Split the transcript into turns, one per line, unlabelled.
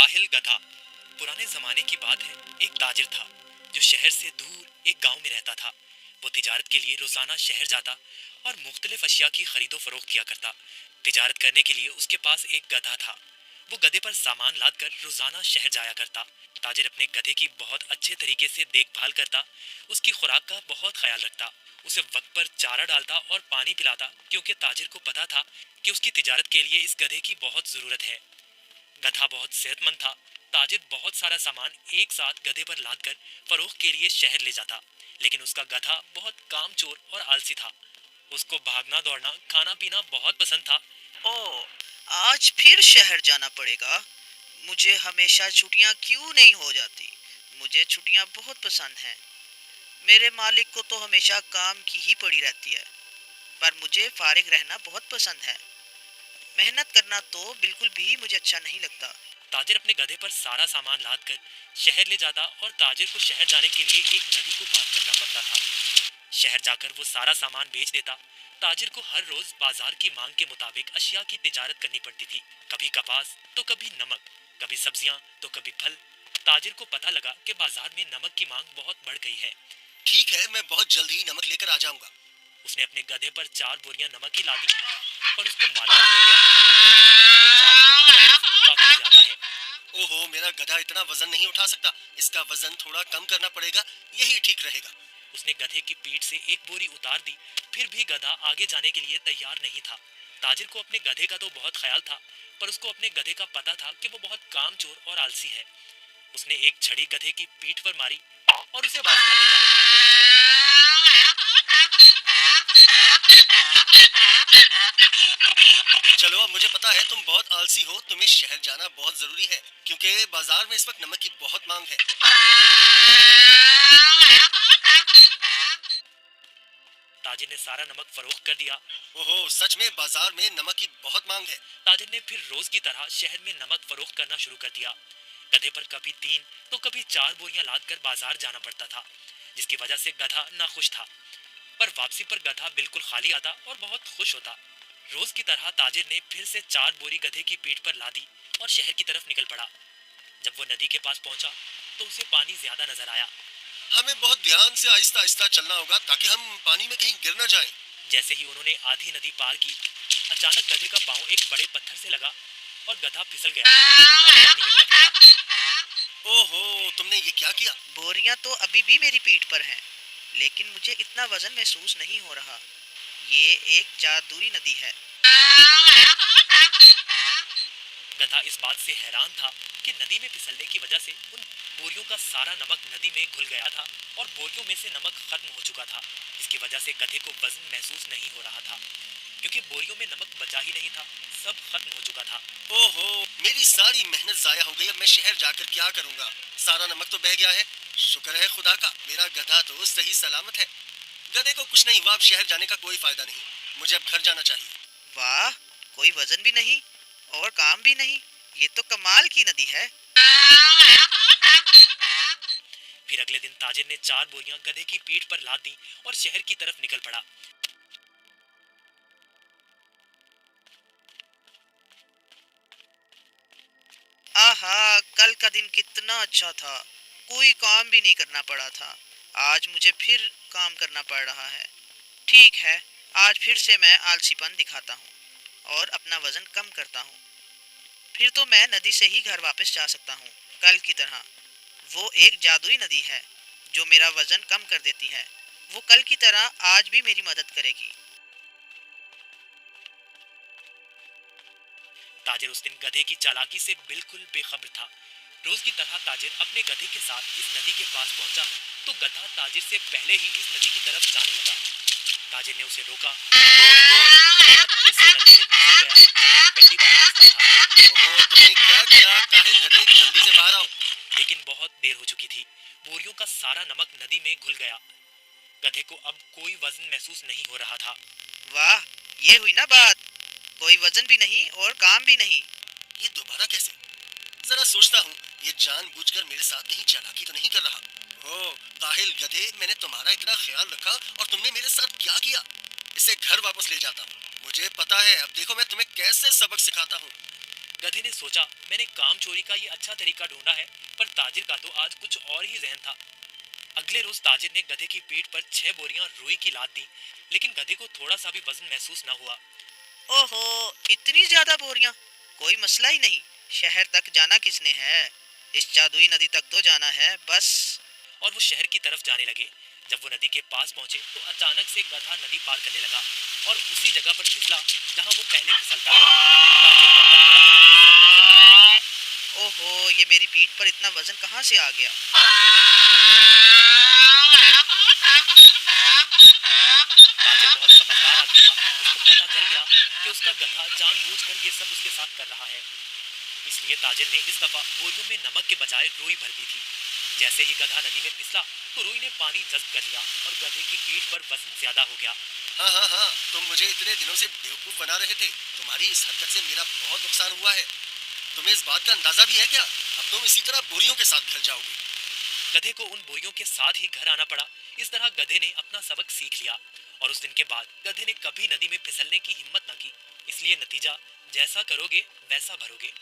काहिल गधा। पुराने जमाने की बात है। एक ताजिर था जो शहर से दूर एक गांव में रहता था। वो तिजारत के लिए रोजाना शहर जाता और मुख्तलिफ अशिया की खरीदो फरोख्त किया करता। तिजारत करने के लिए उसके पास एक गधा था। वो गधे पर सामान लाद कर रोजाना शहर जाया करता। ताजिर अपने गधे की बहुत अच्छे तरीके से देखभाल करता, उसकी खुराक का बहुत ख्याल रखता, उसे वक्त पर चारा डालता और पानी पिलाता, क्योंकि ताजिर को पता था कि उसकी तिजारत के लिए इस गधे की बहुत जरूरत है। गधा बहुत सेहतमंद था। ताजिर बहुत सारा सामान एक साथ गधे पर लाद कर फरोख्त के लिए शहर ले जाता, लेकिन उसका गधा बहुत कामचोर और आलसी था। उसको भागना दौड़ना खाना पीना बहुत पसंद था।
ओह, आज फिर शहर जाना पड़ेगा। मुझे हमेशा छुट्टियां क्यों नहीं हो जाती? मुझे छुट्टियां बहुत पसंद हैं। मेरे मालिक को तो हमेशा काम की ही पड़ी रहती है, पर मुझे फारिग रहना बहुत पसंद है। मेहनत करना तो बिल्कुल भी मुझे अच्छा नहीं लगता।
ताजिर अपने गधे पर सारा सामान लाद कर शहर ले जाता और ताजिर को शहर जाने के लिए एक नदी को पार करना पड़ता था। शहर जाकर वो सारा सामान बेच देता। ताजिर को हर रोज बाजार की मांग के मुताबिक अशिया की तिजारत करनी पड़ती थी। कभी कपास तो कभी नमक, कभी सब्जियां तो कभी फल। ताजिर को पता लगा कि बाजार में नमक की मांग बहुत बढ़ गई है।
ठीक है, मैं बहुत जल्द ही नमक लेकर आ जाऊंगा।
उसने अपने गधे पर 4 बोरियां नमक की ला दी और उसको मालूम हो गया कि 4 बोरी का वजन काफी ज्यादा है।
ओहो, मेरा गधा इतना वजन नहीं उठा सकता। इसका वजन थोड़ा कम करना पड़ेगा, यही ठीक रहेगा।
उसने गधे की पीठ से एक बोरी उतार दी, फिर भी गधा आगे जाने के लिए तैयार नहीं था। ताजिर को अपने गधे का तो बहुत ख्याल था, पर उसको अपने गधे का पता था कि वो बहुत कामचोर और आलसी है। उसने एक छड़ी गधे की पीठ पर मारी और उसे बाजार ले जाने की कोशिश करने लगा।
चलो, अब मुझे पता है तुम बहुत आलसी हो। तुम्हें शहर जाना बहुत जरूरी है, क्योंकि बाजार में इस वक्त नमक की बहुत मांग है।
ताजिर ने सारा नमक फरोख्त कर दिया।
ओहो, सच में बाजार में नमक की बहुत मांग है।
ताजिर ने फिर रोज की तरह शहर में नमक फरोख्त करना शुरू कर दिया। गधे पर कभी 3 तो कभी 4 बोरियां लाद कर बाजार जाना पड़ता था, जिसकी वजह से गधा नाखुश था। पर वापसी पर गधा बिल्कुल खाली आता और बहुत खुश होता। रोज की तरह ताजिर ने फिर से 4 बोरी गधे की पीठ पर लादी और शहर की तरफ निकल पड़ा। जब वो नदी के पास पहुंचा तो उसे पानी ज्यादा नजर आया।
हमें बहुत ध्यान से आहिस्ता आहिस्ता चलना होगा, ताकि हम पानी में कहीं गिर न जाएं।
जैसे ही उन्होंने आधी नदी पार की, अचानक गधे का पांव एक बड़े पत्थर से लगा और गधा फिसल गया और पानी में बैठ गया।
ओहो, तुमने ये क्या किया?
बोरियां तो अभी भी मेरी पीठ पर हैं, लेकिन मुझे इतना वजन महसूस नहीं हो रहा। ये एक जादुई नदी है।
गधा इस बात से हैरान था कि नदी में फिसलने की वजह से उन बोरियों का सारा नमक नदी में घुल गया था और बोरियों में से नमक खत्म हो चुका था। इसकी वजह से गधे को वजन महसूस नहीं हो रहा था, क्योंकि बोरियों में नमक बचा ही नहीं था, सब खत्म हो चुका था।
ओहो, मेरी सारी मेहनत जाया हो गई। अब मैं शहर जाकर क्या करूंगा? सारा नमक तो बह गया है। शुक्र है खुदा का, मेरा गधा तो सही सलामत है। गधे को कुछ नहीं हुआ। अब शहर जाने का कोई फायदा नहीं। मुझे अब घर जाना चाहिए।
वाह, कोई वजन भी नहीं और काम भी नहीं। ये तो कमाल की नदी है।
फिर अगले दिन ताजिर ने 4 बोरियां गधे की पीठ पर लाद दी और शहर की तरफ निकल पड़ा।
आहा, कल का दिन कितना अच्छा था। कोई काम भी नहीं करना पड़ा था। आज मुझे फिर काम करना पड़ रहा है। ठीक है, आज फिर से मैं आलसीपन दिखाता हूँ और अपना वजन कम करता हूँ। फिर तो मैं नदी से ही घर वापस जा सकता हूँ, कल की तरह। वो एक जादुई नदी है जो मेरा वजन कम कर देती है। वो कल की तरह आज भी मेरी मदद करेगी।
ताजिर उस दिन गधे की चालाकी से बिल्कुल बेखबर था। रोज की तरह ताजिर अपने गधे के साथ इस नदी के पास पहुंचा तो गधा ताजिर से पहले ही इस नदी की तरफ जाने लगा। ताजिर ने उसे रोका।
रुको, रुको।
गधा फिर से नदी में फिसल गया जहां वो पहली बार फिसला था।
ओहो, तुमने क्या किया? काहे गधे, जल्दी से बाहर आओ।
लेकिन बहुत देर हो चुकी थी। बोरियों का सारा नमक नदी में घुल गया। गधे को अब कोई वजन महसूस नहीं हो रहा था।
वाह, ये हुई ना बात। कोई वजन भी नहीं और काम भी नहीं।
ये दोबारा कैसे? जरा सोचता हूँ, ये जानबूझकर मेरे साथ कहीं चालाकी तो नहीं कर रहा। ओ काहिल गधे, मैंने तुम्हारा इतना ख्याल रखा और तुमने मेरे साथ क्या किया? इसे घर वापस ले जाता हूँ। मुझे पता है, अब देखो मैं तुम्हें कैसे सबक सिखाता हूँ।
गधे ने सोचा, मैंने काम चोरी का ये अच्छा तरीका ढूंढा है, पर ताजिर का तो आज कुछ और ही जहन था। अगले रोज ताजिर ने गधे की पीठ पर 6 बोरियां रुई की लाद दी, लेकिन गधे को थोड़ा सा भी वजन महसूस न हुआ।
ओहो, इतनी ज्यादा बोरियां। कोई मसला ही नहीं। शहर तक जाना किसने है? इस जादुई नदी तक तो जाना है बस।
और वो शहर की तरफ जाने लगे। जब वो नदी के पास पहुंचे तो अचानक से गधा नदी पार करने लगा और उसी जगह पर फिसला जहां वो पहले फिसलता था। ताजिर बाहर खड़ा होकर ये सब मंजर देख रहा था।
ओहो, ये मेरी पीठ पर इतना वजन कहाँ से आ गया?
ताजिर बहुत समझदार आदमी था। उसको पता चल गया कि उसका गधा जानबूझकर ये सब उसके साथ कर रहा है। इसलिए ताजिर ने इस दफा बोरियों में नमक के बजाय रुई भर दी थी। जैसे ही गधा नदी में फिसला तो रुई ने पानी जज्ब कर लिया और गधे की पीठ पर वजन ज्यादा हो गया।
हाँ हाँ हाँ, तुम मुझे इतने दिनों से बेवकूफ बना रहे थे। तुम्हारी इस हरकत से मेरा बहुत नुकसान हुआ है। तुम्हें इस बात का अंदाजा भी है क्या? अब तुम इसी तरह बोरियों के साथ घर जाओगे।
गधे को उन बोरियों के साथ ही घर आना पड़ा। इस तरह गधे ने अपना सबक सीख लिया और उस दिन के बाद गधे ने कभी नदी में फिसलने की हिम्मत न की। इसलिए नतीजा, जैसा करोगे वैसा भरोगे।